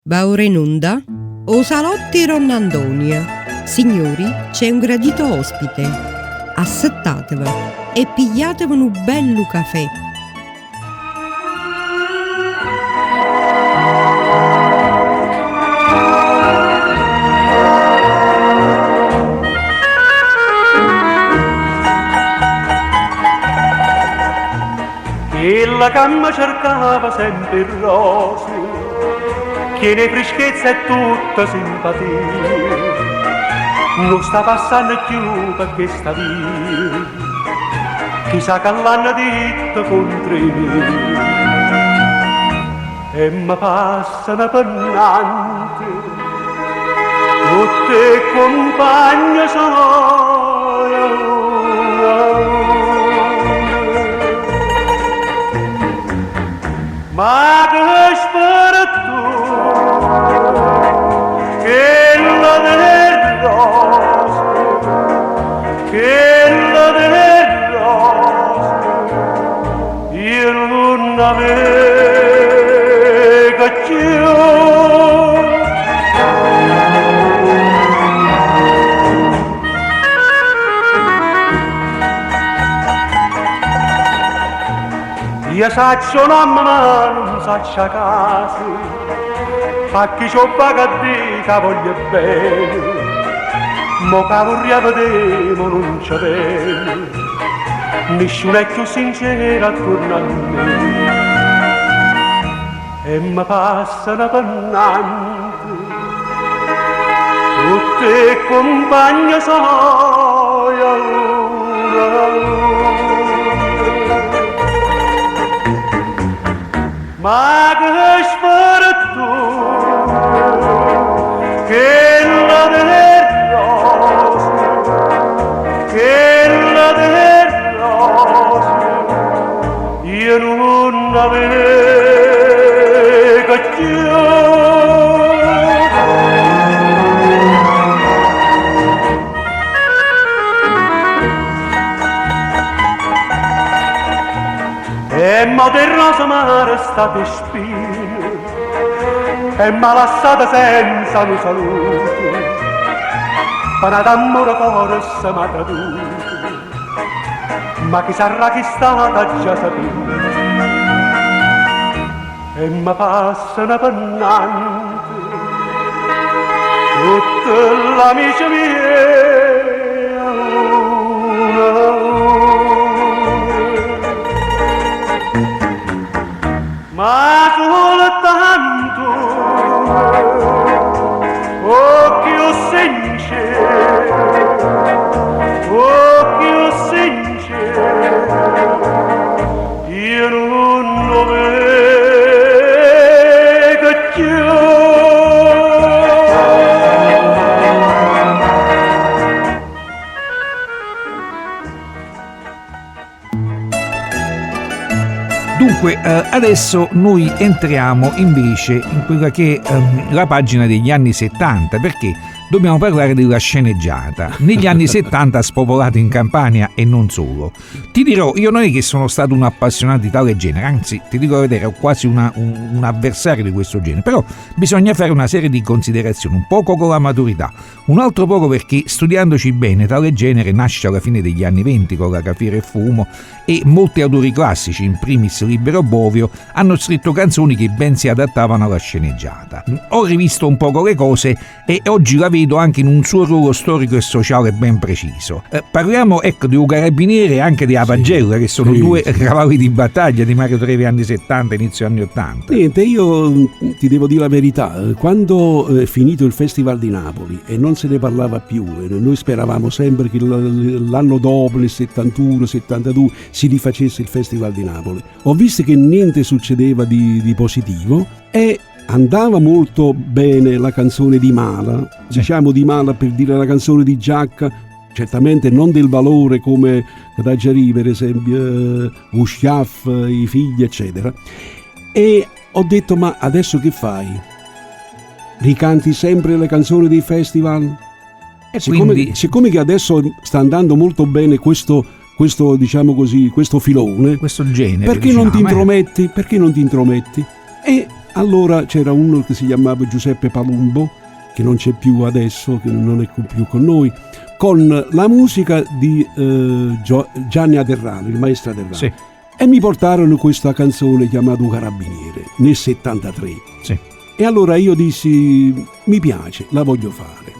Va ora in onda O Salotti Ronnandonia. Signori, c'è un gradito ospite. Assettatevi e pigliatevi un bello caffè. Quella che mi cercava sempre il roseo, che ne freschezza e tutta simpatia, non sta passando più perché sta via, chissà che l'hanno detto contro me, e mi passano pennante, tutte compagne sono. Ma che spera tu, che la del rosso, che la del rosso, io non avevo io saccio una mano, non saccio a casa, fa chi c'ho paga di che voglio bene, mo che vorrei vedere, ma non c'è bene, nessuno è più sincero attorno a me, e mi passano pennante, tutte compagne sono. Ma che spera tu, che la del rosso, che la del rosso, io non avevo più. E mo del rosa mare state spine, e m'ha lasciata senza un saluto, pana d'amore forse m'ha traduto, ma chi sarà chi stata già saputo, e mi passano pennante, tutta l'amica mia. Ma soltanto occhio sincero, io non lo vedo più. Dunque, adesso noi entriamo invece in quella che è la pagina degli anni 70, perché dobbiamo parlare della sceneggiata. Negli anni 70 ha spopolato in Campania e non solo. Ti dirò, io non è che sono stato un appassionato di tale genere, anzi, ti dico la verità, ero quasi un avversario di questo genere, però bisogna fare una serie di considerazioni, un poco con la maturità, un altro poco perché studiandoci bene tale genere nasce alla fine degli anni 20 con la Cafiero e Fumo, e molti autori classici, in primis Libero Bovio, hanno scritto canzoni che ben si adattavano alla sceneggiata. Ho rivisto un poco le cose e oggi la vedo anche in un suo ruolo storico e sociale ben preciso. Parliamo di un carabiniere e anche di Apagella, che sono due cavalli di battaglia di Mario Trevi anni 70, inizio anni 80. Niente, io ti devo dire la verità, quando è finito il Festival di Napoli e non se ne parlava più, e noi speravamo sempre che l'anno dopo, nel 71, 72, si rifacesse il Festival di Napoli, ho visto che niente succedeva di positivo e andava molto bene la canzone di Mala, diciamo di Mala per dire la canzone di Giacca, certamente non del valore come Cadaggiari per esempio, Usciaf, i figli eccetera, e ho detto ma adesso che fai? Ricanti sempre le canzoni dei festival? E siccome che adesso sta andando molto bene questo diciamo così, questo filone, questo genere, perché non ti intrometti? E allora c'era uno che si chiamava Giuseppe Palumbo, che non c'è più adesso, che non è più con noi, con la musica di Gianni Aderrano, il maestro Aderrano. Sì. E mi portarono questa canzone chiamata Carabiniere nel 73. Sì. E allora io dissi, mi piace, la voglio fare.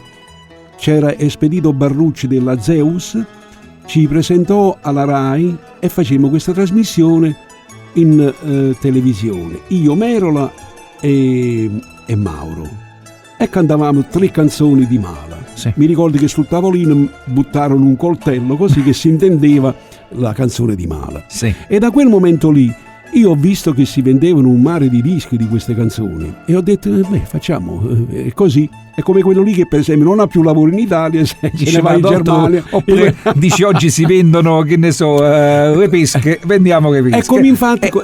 C'era Espedito Barrucci della Zeus, ci presentò alla RAI e facemmo questa trasmissione in televisione, io, Merola e Mauro, e cantavamo 3 canzoni di Mala. Sì. Mi ricordo che sul tavolino buttarono un coltello così che si intendeva la canzone di Mala. Sì. E da quel momento lì io ho visto che si vendevano un mare di dischi di queste canzoni e ho detto, facciamo così. È come quello lì che per esempio non ha più lavoro in Italia, se ne va in Germania. Oppure dici oggi si vendono, che ne so, le pesche, vendiamo le pesche. E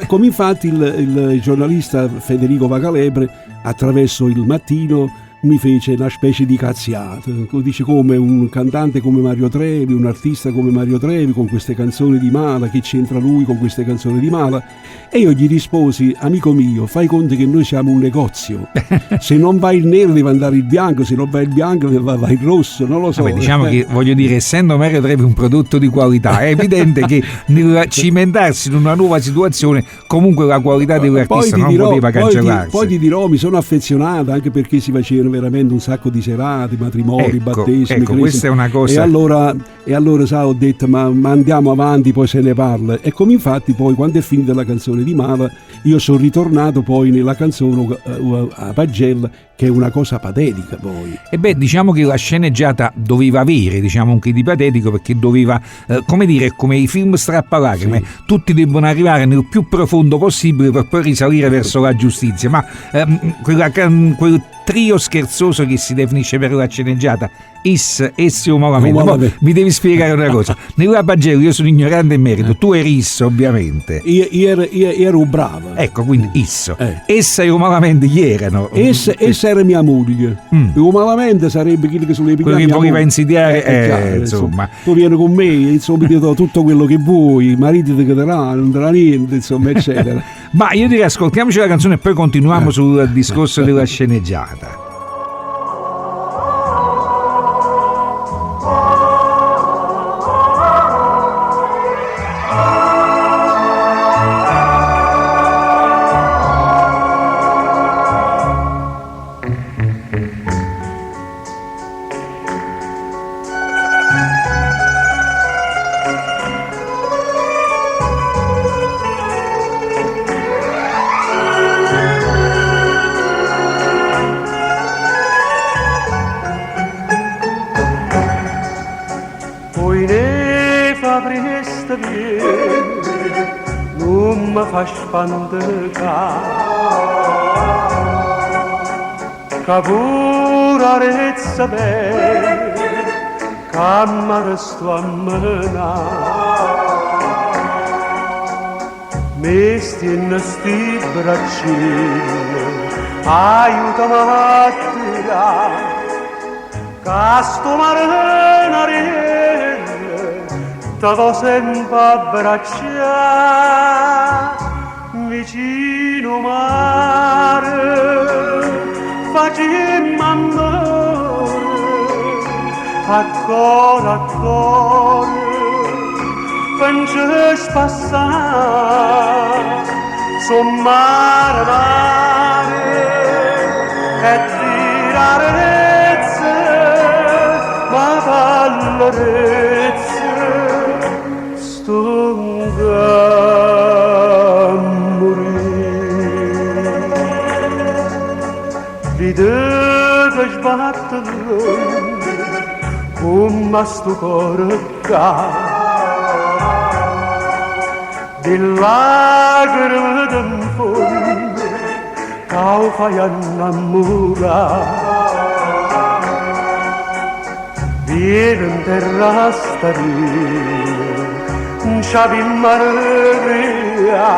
come infatti il giornalista Federico Vacalebre attraverso Il Mattino mi fece una specie di cazziata, dice come un cantante come Mario Trevi, un artista come Mario Trevi con queste canzoni di Mala, che c'entra lui con queste canzoni di Mala? E io gli risposi, amico mio, fai conto che noi siamo un negozio, se non va il nero deve andare il bianco, se non va il bianco va il rosso, non lo so. Vabbè, diciamo che, voglio dire, essendo Mario Trevi un prodotto di qualità, è evidente che nel cimentarsi in una nuova situazione comunque la qualità dell'artista non poteva cancellarsi. Poi ti dirò, mi sono affezionato anche perché si facevano veramente un sacco di serate, matrimoni, battesimi. Ecco, questa è una cosa. E allora sai, ho detto ma andiamo avanti, poi se ne parla. E come infatti poi quando è finita la canzone di Mala, io sono ritornato poi nella canzone a Pagella, che è una cosa patetica poi. E beh, diciamo che la sceneggiata doveva avere, diciamo, un che di patetico, perché doveva, come dire, come i film strappalacrime, sì, tutti debbono arrivare nel più profondo possibile per poi risalire verso la giustizia, ma quel trio scherzoso che si definisce per la sceneggiata, essi umalamente. Mi devi spiegare una cosa. Nella Pagella io sono ignorante in merito, tu eri isso ovviamente. Io ero brava. Ecco, quindi isso. Essa e umalamente gli erano. Essa era mia moglie. Umalamente sarebbe quelli che sulle quello che voleva insidiare, insomma. Tu vieni con me, insomma, ti do tutto quello che vuoi, marito ti darà, non darà niente, insomma, eccetera. Ma io direi ascoltiamoci la canzone e poi continuiamo sul discorso della sceneggiata. Non mi fa spantare che pure arezza bene che mi resto a menare mi stiene sti braccine aiutami a tirare che sto mare te do sempre abbracciare vicino mare facemmo amore a cuore pensi spassare son mare e tirarezze ma vallerezze stonga vedete sbattere come sto cuore di lacrime d'un fondo che lo fai innamorare viene in terra starire non c'avi Maria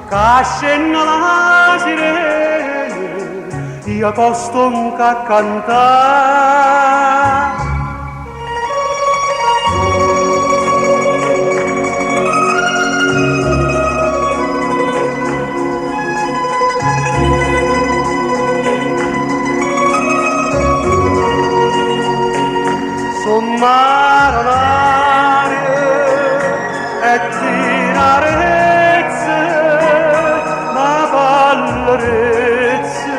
che scende la sirena io posto un cantare zinarezze, ma vallerezze,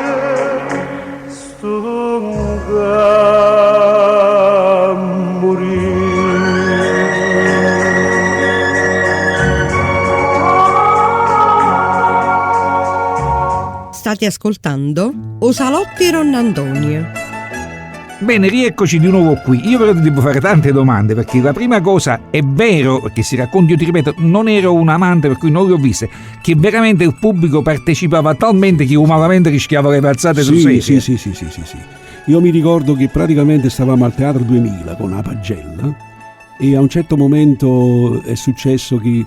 stunga State ascoltando Osalotti Ronnandonia. Bene, rieccoci di nuovo qui. Io però ti devo fare tante domande, perché la prima cosa, è vero che si racconta, io ti ripeto, non ero un amante per cui non le ho viste, che veramente il pubblico partecipava talmente che umanamente rischiava le alzate sul serio. Sì. Io mi ricordo che praticamente stavamo al Teatro 2000 con la Pagella e a un certo momento è successo che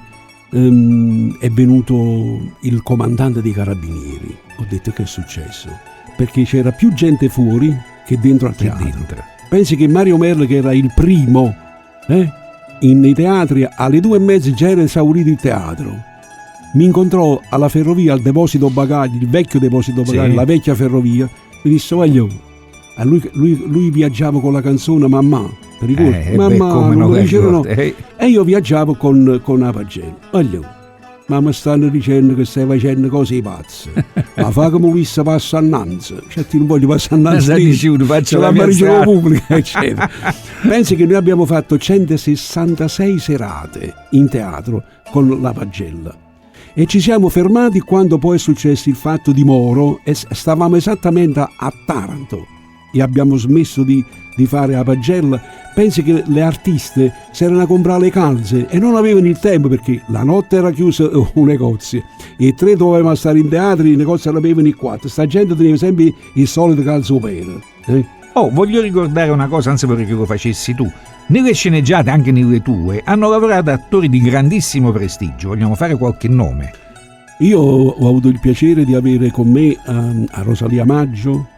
è venuto il comandante dei Carabinieri. Ho detto: che è successo? Perché c'era più gente fuori che dentro al teatro. Pensi che Mario Merli, che era il primo nei teatri, alle 2:30 già era esaurito il teatro. Mi incontrò alla ferrovia, al deposito bagagli, il vecchio deposito bagagli, la vecchia ferrovia. Mi disse: voglio. A lui viaggiava con la canzone Mamma, ti ricordi? Mamma, come non lo dicevano. ricordo. E io viaggiavo con la Pagella. Voglio. Ma mi stanno dicendo che stai facendo cose pazze. Ma fa come Ulisse passa annanzi. Cioè, ti non voglio passare annanzi. Faccio la margine pubblica, eccetera. Pensi che noi abbiamo fatto 166 serate in teatro con la Pagella. E ci siamo fermati quando poi è successo il fatto di Moro e stavamo esattamente a Taranto e abbiamo smesso di fare la Pagella. Pensi che le artiste si erano a comprare le calze e non avevano il tempo, perché la notte era chiusa un negozio e 3 dovevamo stare in teatro, i negozi avevano i 4. Sta gente teneva sempre il solito calzo per. Voglio ricordare una cosa, anzi vorrei che lo facessi tu. Nelle sceneggiate, anche nelle tue, hanno lavorato attori di grandissimo prestigio. Vogliamo fare qualche nome? Io ho avuto il piacere di avere con me a Rosalia Maggio,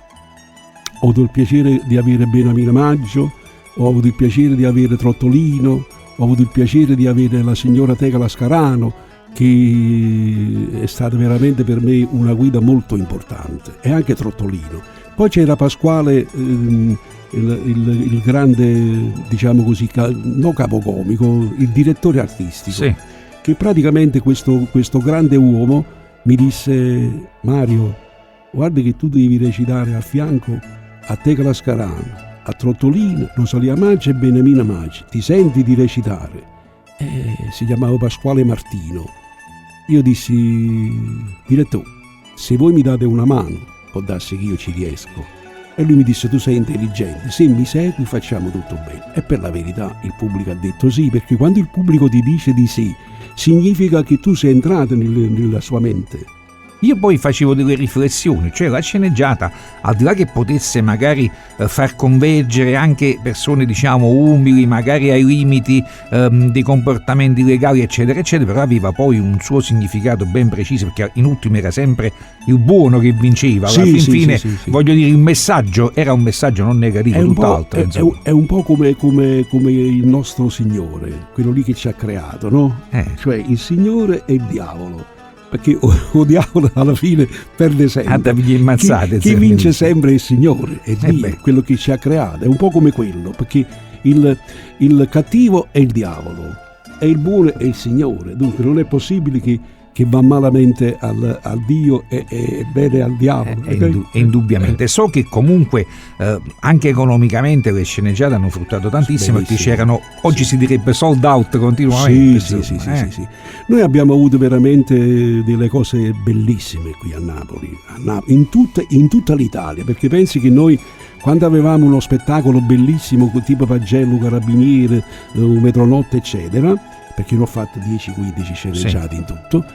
ho avuto il piacere di avere Benamina Maggio, ho avuto il piacere di avere Trottolino, ho avuto il piacere di avere la signora Teca Lascarano, che è stata veramente per me una guida molto importante, e anche Trottolino. Poi c'era Pasquale, il grande, diciamo così, no capocomico, il direttore artistico, sì, che praticamente questo grande uomo mi disse: Mario, guarda che tu devi recitare a fianco a Teca Lascarano, a Trottolino, Rosalia Maggio e Benamina Maggio. Ti senti di recitare? Si chiamava Pasquale Martino. Io dissi: direttore, se voi mi date una mano, può darsi che io ci riesco. E lui mi disse: tu sei intelligente, se mi segui facciamo tutto bene. E per la verità il pubblico ha detto sì, perché quando il pubblico ti dice di sì, significa che tu sei entrato nella sua mente. Io poi facevo delle riflessioni, cioè la sceneggiata, al di là che potesse magari far convergere anche persone, diciamo, umili, magari ai limiti dei comportamenti legali, eccetera, eccetera, però aveva poi un suo significato ben preciso, perché in ultimo era sempre il buono che vinceva. Alla fine, voglio dire, il messaggio era un messaggio non negativo, tutt'altro. È un po' come il nostro Signore, quello lì che ci ha creato, no? Cioè il Signore e il diavolo. Perché o diavolo alla fine perde sempre. Chi vince sempre è il Signore, è Dio, quello che ci ha creato. È un po' come quello, perché il cattivo è il diavolo e il buono è il Signore. Dunque non è possibile che va malamente al Dio e bene al diavolo. Indubbiamente. So che comunque anche economicamente le sceneggiate hanno fruttato tantissimo, perché c'erano, oggi si direbbe sold out continuamente. Sì. Noi abbiamo avuto veramente delle cose bellissime qui a Napoli, in tutta l'Italia, perché pensi che noi, quando avevamo uno spettacolo bellissimo tipo Pagello, Carabiniere, Metronotte eccetera, perché ne ho fatto 10-15 sceneggiati in tutto,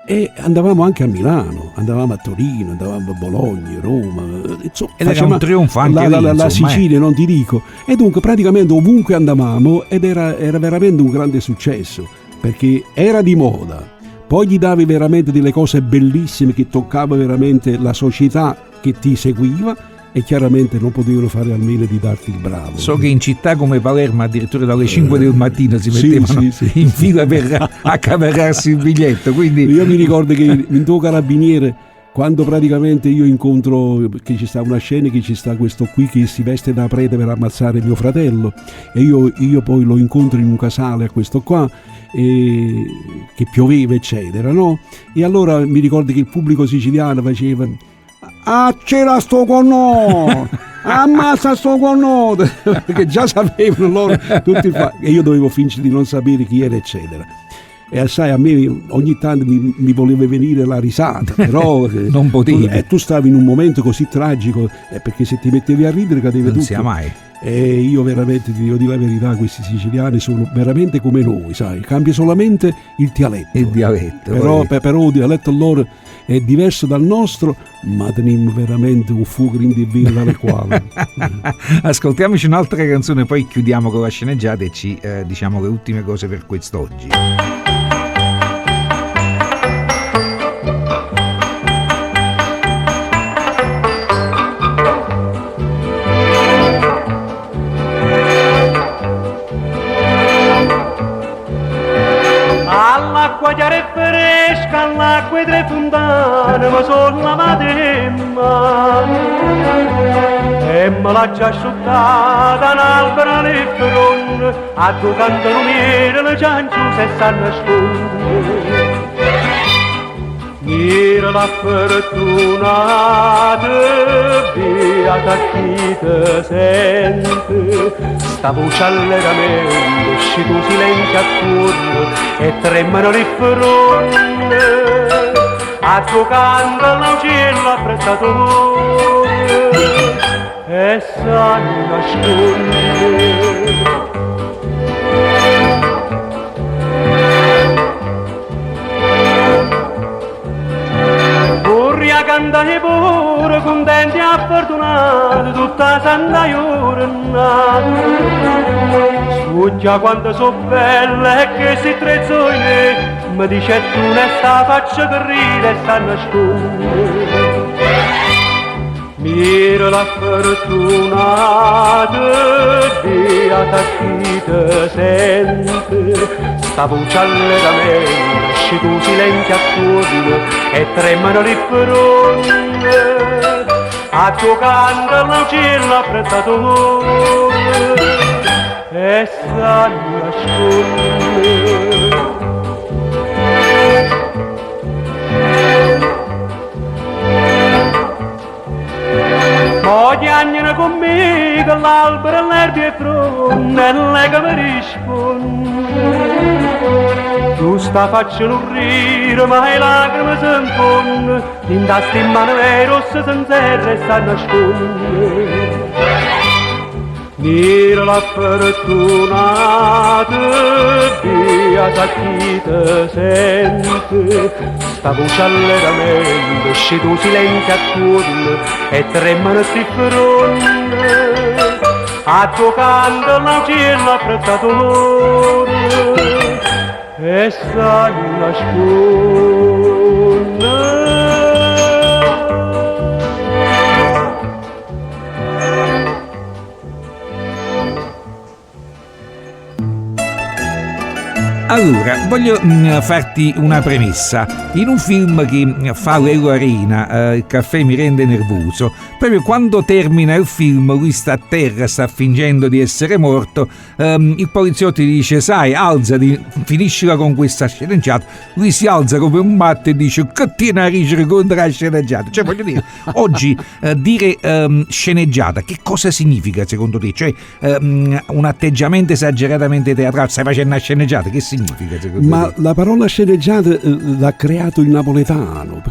e andavamo anche a Milano, andavamo a Torino, andavamo a Bologna, Roma, insomma, ed era un trionfo anche la Sicilia, non ti dico. E dunque praticamente ovunque andavamo, ed era veramente un grande successo, perché era di moda. Poi gli davi veramente delle cose bellissime che toccava veramente la società che ti seguiva, e chiaramente non potevano fare a meno di darti il bravo. So che in città come Palermo addirittura dalle 5 del mattino si mettevano in fila per accaparrarsi il biglietto. Quindi io mi ricordo che in tuo Carabiniere, quando praticamente io incontro che ci sta una scena, che ci sta questo qui che si veste da prete per ammazzare mio fratello, e io poi lo incontro in un casale a questo qua, che pioveva eccetera, no? E allora mi ricordo che il pubblico siciliano faceva: ah, c'era sto con noi, ammazza sto con noi, perché già sapevano loro tutti e io dovevo fingere di non sapere chi era eccetera. E sai, a me ogni tanto mi voleva venire la risata, però non potevi. Tu stavi in un momento così tragico, perché se ti mettevi a ridere cadeva tutto. Non sia mai. E io veramente ti devo dire la verità, questi siciliani sono veramente come noi, sai, cambia solamente il dialetto. Il dialetto. Però il dialetto loro è diverso dal nostro, ma teniamo veramente un fuoco in divino dalle quali. Ascoltiamoci un'altra canzone, poi chiudiamo con la sceneggiata e ci diciamo le ultime cose per quest'oggi. All'acqua chiara e fresca, all'acqua tre fontane, ma sono lavate e me l'ha già asciuttata un albero nel fronte, a due canto lumiere le cianciuse e sta nasconde. Mira la fortunata, beata chi te sente, sta voce allegramente, esci tu silenzio attorno e tremano le fronte, a tuo canto l'augello apprezzatore e sa nasconde. Cantare pure contenti e fortunati tutta santa giornata. Sfuggia quanto so belle e che si trezzo in me, mi dice tu ne sta faccia che ride e sta nasconde. Mira la fortunata, beata chi te sente, sta voce allegramente, esci tu silenzio attorno e tremano le fronte, a tuo canto l'augello apprezzatore e sa nasconde. Ogni anno con me che l'albero all'erba è fronte e lei che mi risponde. Tu sta facendo rire ma le lacrime si infondono, in tasti in mano e rosse sincere e sta nasconde. Mira la fortunata, beata chi te sente, sta voce allegramente, esci tu silenzio attorno e tremano sti fronte, a tuo canto l'augello apprezzatore e sa nasconde. Allora, voglio farti una premessa. In un film che fa Lello Arena, Il caffè mi rende nervoso, proprio quando termina il film, lui sta a terra, sta fingendo di essere morto, il poliziotto gli dice: sai, alzati, finiscila con questa sceneggiata. Lui si alza come un matto e dice: che tiene a rigere contro la sceneggiata. Cioè, voglio dire, oggi dire sceneggiata, che cosa significa secondo te? Cioè, un atteggiamento esageratamente teatrale, stai facendo una sceneggiata, che significa secondo te? Ma la parola sceneggiata l'ha creato il napoletano,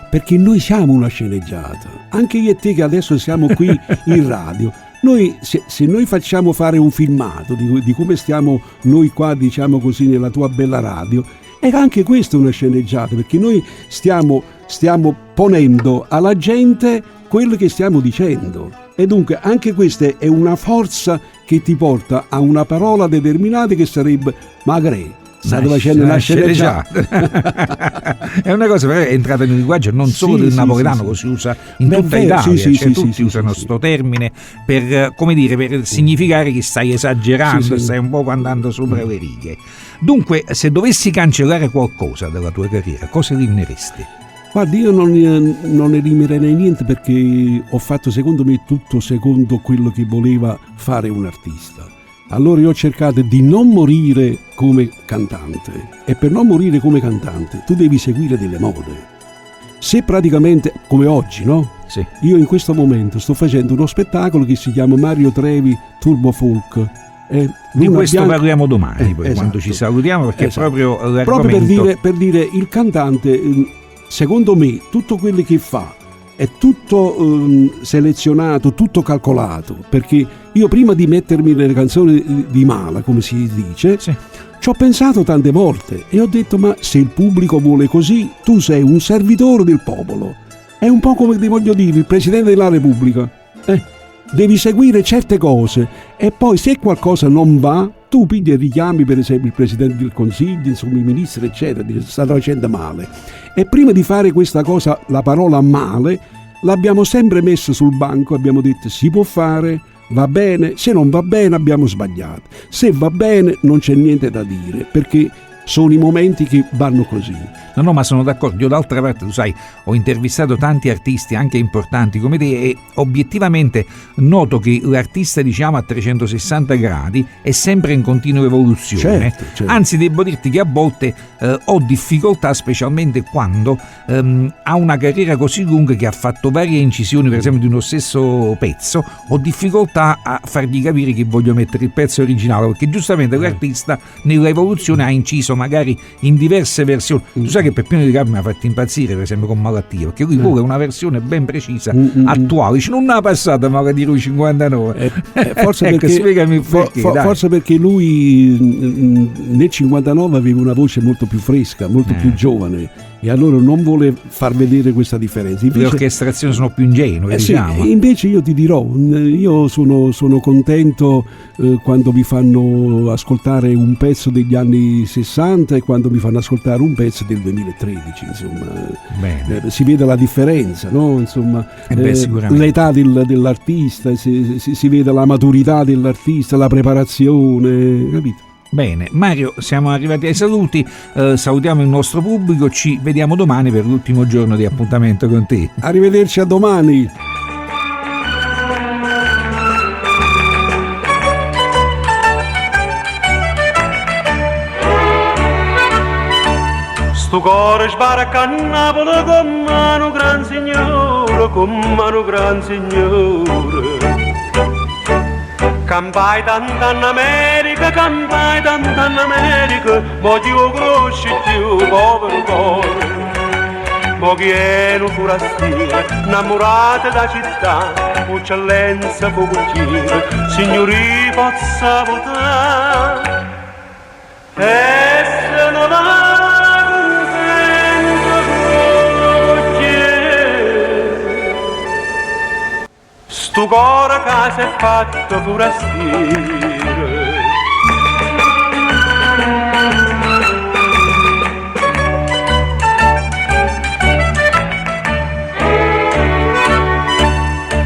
perché noi siamo una sceneggiata. Anche io e te che adesso siamo qui in radio, noi, se noi facciamo fare un filmato di come stiamo noi qua, diciamo così, nella tua bella radio, è anche questa una sceneggiata, perché noi stiamo ponendo alla gente quello che stiamo dicendo. E dunque anche questa è una forza che ti porta a una parola determinata che sarebbe magari. State facendo una sceneggiata. È una cosa però è entrata nel linguaggio non solo del napoletano, lo si usa in tutta Italia, tutti usano sto termine per, come dire, per significare che stai esagerando, stai un po' andando sopra le righe. Dunque, se dovessi cancellare qualcosa della tua carriera, cosa elimineresti? Guardi, io non eliminerei niente perché ho fatto secondo me tutto secondo quello che voleva fare un artista. Allora io ho cercato di non morire come cantante, e per non morire come cantante tu devi seguire delle mode. Se praticamente, come oggi, no? Sì. Io in questo momento sto facendo uno spettacolo che si chiama Mario Trevi Turbo Folk. Di questo parliamo domani, poi, esatto. Quando ci salutiamo, perché Esatto. è proprio l'argomento. Proprio per dire il cantante, secondo me, tutto quello che fa è tutto selezionato, tutto calcolato, perché io prima di mettermi nelle canzoni di Mala, come si dice, Sì. ci ho pensato tante volte e ho detto: ma se il pubblico vuole così, tu sei un servitore del popolo. È un po' come ti voglio dire il Presidente della Repubblica. Devi seguire certe cose e poi se qualcosa non va, tu pigli e richiami per esempio il Presidente del Consiglio, insomma i ministri eccetera, dici sta facendo male. E prima di fare questa cosa, la parola male, l'abbiamo sempre messa sul banco, abbiamo detto si può fare, va bene, se non va bene abbiamo sbagliato, se va bene non c'è niente da dire, perché sono i momenti che vanno così. No, ma sono d'accordo. Io d'altra parte, tu sai, ho intervistato tanti artisti anche importanti come te e obiettivamente noto che l'artista, diciamo, a 360 gradi è sempre in continua evoluzione. Certo. Anzi, devo dirti che a volte ho difficoltà, specialmente quando ha una carriera così lunga che ha fatto varie incisioni, per esempio, di uno stesso pezzo, ho difficoltà a fargli capire che voglio mettere il pezzo originale, perché giustamente l'artista nella evoluzione ha inciso magari in diverse versioni. Tu sai che Peppino Di Caprio mi ha fatto impazzire, per esempio, con Malattia, perché lui vuole una versione ben precisa, attuale. Non una passata, ma di lui 59. Forse ecco, perché, spiegami perché, forse perché lui nel 59 aveva una voce molto più fresca, molto più giovane, e allora non vuole far vedere questa differenza. Invece, le orchestrazioni sono più ingenue, diciamo. Sì, invece io ti dirò, io sono contento quando mi fanno ascoltare un pezzo degli anni 60 e quando mi fanno ascoltare un pezzo del 2013, insomma. Bene. Si vede la differenza, no? Insomma, sicuramente. l'età dell'artista, si vede la maturità dell'artista, la preparazione, capito? Bene, Mario, siamo arrivati ai saluti, salutiamo il nostro pubblico, ci vediamo domani per l'ultimo giorno di appuntamento con te. Arrivederci, a domani. Sto cuore sbarca a Napoli con mano gran signore, Campai tanta in America, ma ti lo conosci più, povero cuore. Ma chi è un forastiero, innamorato da città, eccellenza fuocucciere, signori possa votare. E se non ha contento sto cuore che si è fatto forastiero.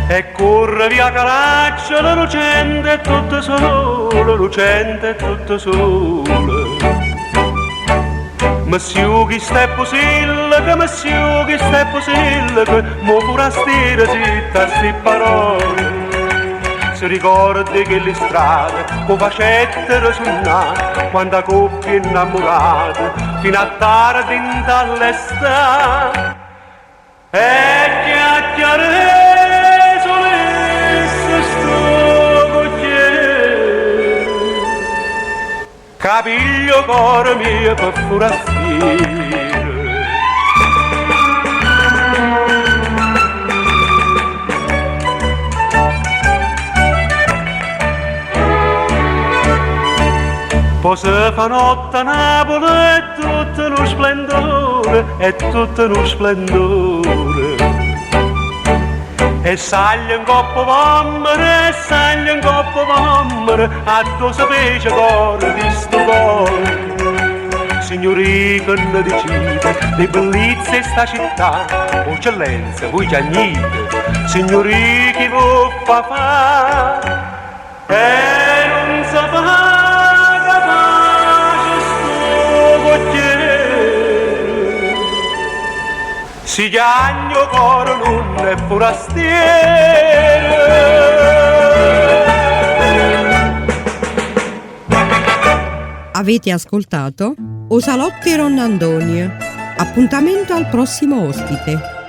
E corre via Caraccia, la lucente è tutto solo, lucente è tutto solo. Monsieur chi sta possibile, che monsieur chi sta possibile, che mo forastiero zitta sti parole. Si ricordi che le strade o facettero suonare, quando coppie innamorate, fino a tardi in dall'estate. E chiacchiere capiglio cuore mio per forastiero. Poi si fa notte a Napoli, è tutto uno splendore, è tutto uno splendore. E saglia in coppa vammere, e saglia in coppa vammere, a tu sapesce cuore di sto cuore. Signori che ne decide, le bellezze di sta città, eccellenza, voi giagnite, signori che vuoi fa fare, e non sa paga pace sto cocchiere. si chiagno coro non è forastiero. Avete ascoltato O Salotto e Ronnandonia. Appuntamento al prossimo ospite.